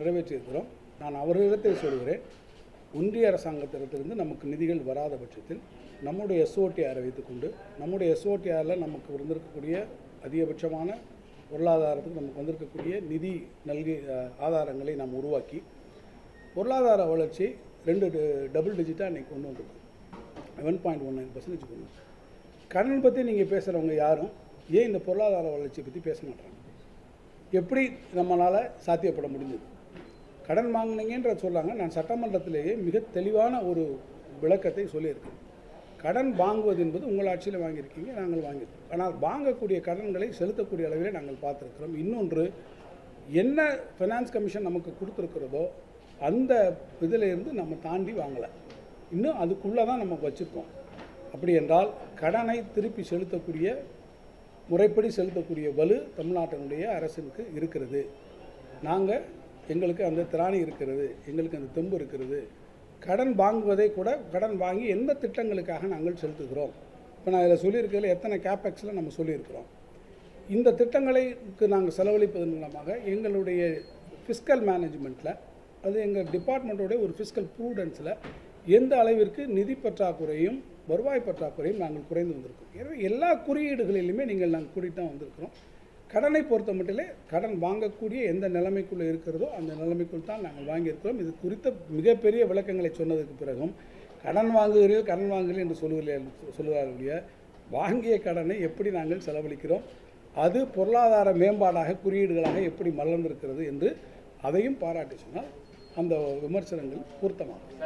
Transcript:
நிறைவேற்றியிருக்கிறோம். நான் அவர்களிடத்தில் சொல்கிறேன், ஒன்றிய அரசாங்கத்திலிருந்து நமக்கு நிதிகள் வராத பட்சத்தில் நம்முடைய எஸ்ஓடிஆரை வைத்துக்கொண்டு நம்முடைய எஸ்ஓடிஆரில் நமக்கு இருந்திருக்கக்கூடிய அதிகபட்சமான பொருளாதாரத்துக்கு நமக்கு வந்திருக்கக்கூடிய நிதி ஆதாரங்களை நாம் உருவாக்கி பொருளாதார வளர்ச்சி 2 டபுள் டிஜிட்டாக இன்றைக்கி கொண்டு வந்திருக்கோம். 11.19% கொண்டு. கடன் பற்றி நீங்கள் பேசுகிறவங்க யாரும் ஏன் இந்த பொருளாதார வளர்ச்சியை பற்றி பேச மாட்டாங்க? எப்படி நம்மளால் சாத்தியப்பட முடிஞ்சது? கடன் வாங்கினீங்கன்ற சொல்கிறாங்க. நான் சட்டமன்றத்திலேயே மிக தெளிவான ஒரு விளக்கத்தை சொல்லியிருக்கேன். கடன் வாங்குவது என்பது உங்கள் ஆட்சியில் வாங்கியிருக்கீங்க, நாங்கள் வாங்கியிருக்கோம். ஆனால் வாங்கக்கூடிய கடன்களை செலுத்தக்கூடிய அளவிலே நாங்கள் பார்த்துருக்கிறோம். இன்னொன்று, என்ன ஃபைனான்ஸ் கமிஷன் நமக்கு கொடுத்துருக்கிறதோ அந்த இதிலிருந்து நம்ம தாண்டி வாங்கலை, இன்னும் அதுக்குள்ளே தான் நம்ம வச்சுருக்கோம். அப்படி என்றால் கடனை திருப்பி செலுத்தக்கூடிய முறைப்படி செலுத்தக்கூடிய வலு தமிழ்நாட்டினுடைய அரசுக்கு இருக்கிறது. எங்களுக்கு அந்த திராணி இருக்கிறது, எங்களுக்கு அந்த தெம்பு இருக்கிறது. கடன் வாங்குவதை கூட கடன் வாங்கி எந்த திட்டங்களுக்காக நாங்கள் செலுத்துகிறோம். இப்போ நான் இதில் சொல்லியிருக்கிறதுல எத்தனை கேபெக்ஸில் நம்ம சொல்லியிருக்கிறோம். இந்த திட்டங்களுக்கு நாங்கள் செலவழிப்பதன் மூலமாக எங்களுடைய ஃபிஸ்கல் மேனேஜ்மெண்ட்டில், அது எங்கள் டிபார்ட்மெண்ட்டோடைய ஒரு ஃபிஸ்கல் ப்ரூடன்ஸில் எந்த அளவிற்கு நிதி பற்றாக்குறையும் வருவாய் பற்றாக்குறையும் நாங்கள் குறைந்து வந்திருக்கோம். எனவே எல்லா குறியீடுகளிலுமே நாங்கள் கூட்டிகிட்டு தான் வந்திருக்கிறோம். கடனை பொறுத்த மட்டிலே கடன் வாங்கக்கூடிய எந்த நிலைமைக்குள்ளே இருக்கிறதோ அந்த நிலைமைக்குள் தான் நாங்கள் வாங்கியிருக்கிறோம். இது குறித்த மிகப்பெரிய விளக்கங்களை சொன்னதுக்கு பிறகும் கடன் வாங்குகிறீர்கள் என்று சொல்லுவார்களுடைய வாங்கிய கடனை எப்படி நாங்கள் செலவழிக்கிறோம், அது பொருளாதார மேம்பாடாக குறியீடுகளாக எப்படி மலர்ந்திருக்கிறது என்று அதையும் பாராட்டி சொன்னால் அந்த விமர்சனங்கள் பொருத்தமாகும்.